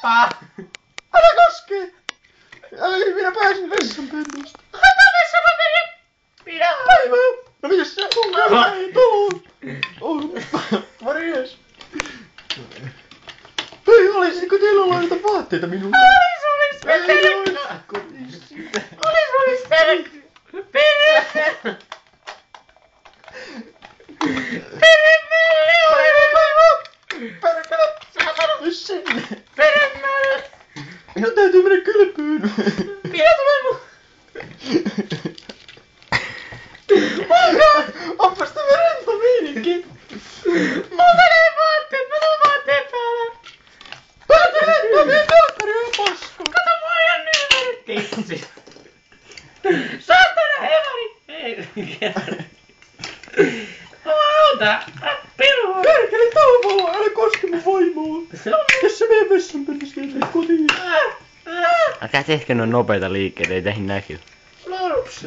Leppa! Älä koske! Ai, minä pääsin vessanpennusta. Ota vessapaperia! Minä! Päivä! No missä sun kanssa ei tuu? On. Morjes! Hei, olisiko teillä laita vaatteita minulle? Olis Ei oisko niissä. Olis perhe! Perkele! Mene sinne! Peremmälle! Minun täytyy mennä kylpyyn. Minä tulen mun! Onpas tämä rento meininki. Mulla menee vaatteet! Mä tuun vaatteet päällä! Perkele! Minä telkkari on paska. Kato mua ihan nyyvärit tissit! Saatana hevari! Ei, auta! Pirua! Perkele tauvalla! Älä koske mun vaimoa. Jos sä mene vessanpennusta, niin mene kotiin. Älkää tehkö noin nopeita liikkeitä, ei teihin näky. Lorups!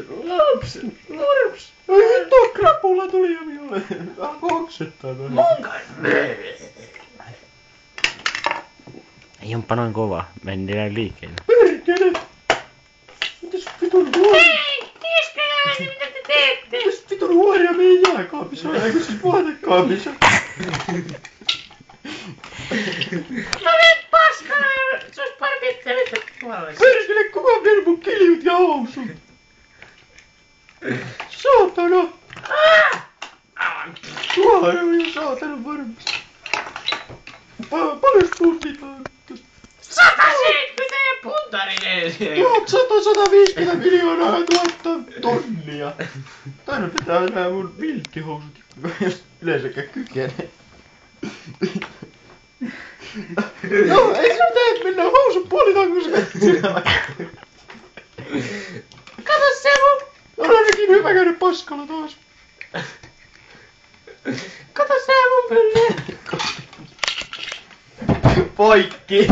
Ai vittu, krapulla tuli jo minulle. Alko oksettaa toi. Mun kanssa! Ei onpa noin kova. Mennään liikkeelle. Perkele! Mitäs vitun huoria? Ei! Tieskää, mitä te teette? Mitäs vitun huoria meidän jääkaapissa on? Eikö siis vaatekaapissa? No niin paskana, se ois parempi, että sä nyt puolella. Perkele, kuka on vienyt mun kiljut ja housut? Saatana! Tuolla on jo saatana varmasti. Paljon punnitaan? 170 puntarinen! 150 miljoonaa 1000 tonnia. Tänne pitää nää mun vilttihousut, jos yleensäkään kykenee. No, ei se tee mennä housun puolitankussa. Kato se mun! On ainakin hyvä käydä paskalla taas. Kato se mun pylly! Poikki!